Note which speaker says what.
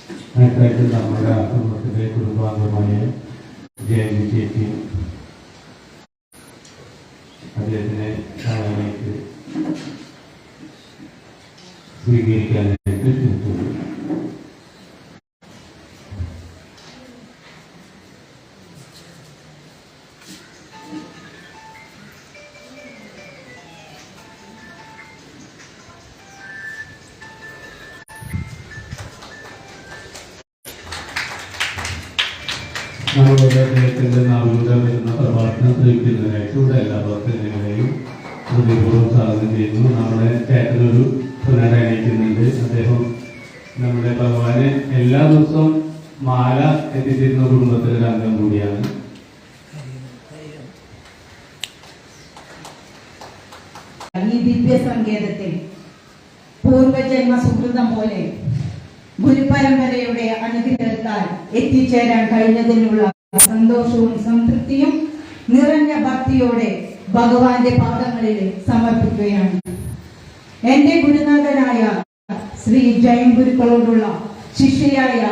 Speaker 1: നേരത്തെ നമ്മുടെ കുടുംബത്തിലെ കുടുംബാംഗമായ ജയന്തി ചേച്ചി അദ്ദേഹത്തിനെ കാണാനായിട്ട് സ്വീകരിക്കാനായിട്ട് ക്ഷണിച്ചു. നമ്മളുടെ അദ്ദേഹത്തിൻ്റെ നാവിലൂടെ വരുന്ന പ്രഭാഷണം ശ്രമിക്കുന്നതിനായിട്ട് ഇവിടെ എല്ലാ പ്രവർത്തനങ്ങളെയും ഹൃദയപൂർവ്വം സ്വാഗതം ചെയ്യുന്നു. നമ്മുടെ ചേട്ടനൊരു പുനരണിയിക്കുന്നുണ്ട്. അദ്ദേഹം നമ്മുടെ ഭഗവാന് എല്ലാ ദിവസവും മാല എത്തിച്ചിരുന്ന കുടുംബത്തിലൊരു അംഗം കൂടിയാണ്.
Speaker 2: ഈ ദിവ്യ സങ്കേതത്തിൽ പൂർവജന്മ സുഹൃതം പോലെ ഗുരുപരമ്പരയുടെ അനുഗ്രഹത്താൽ എത്തിച്ചേരാൻ കഴിഞ്ഞതിനുള്ള സന്തോഷവും സംതൃപ്തിയും നിറഞ്ഞ ഭക്തിയോടെ ഭഗവാന്റെ പാദങ്ങളിൽ സമർപ്പിക്കുകയാണ്. എന്റെ ഗുരുനാഥനായ ശ്രീ ജയൻ ഗുരുക്കളോടുള്ള ശിഷ്യയായ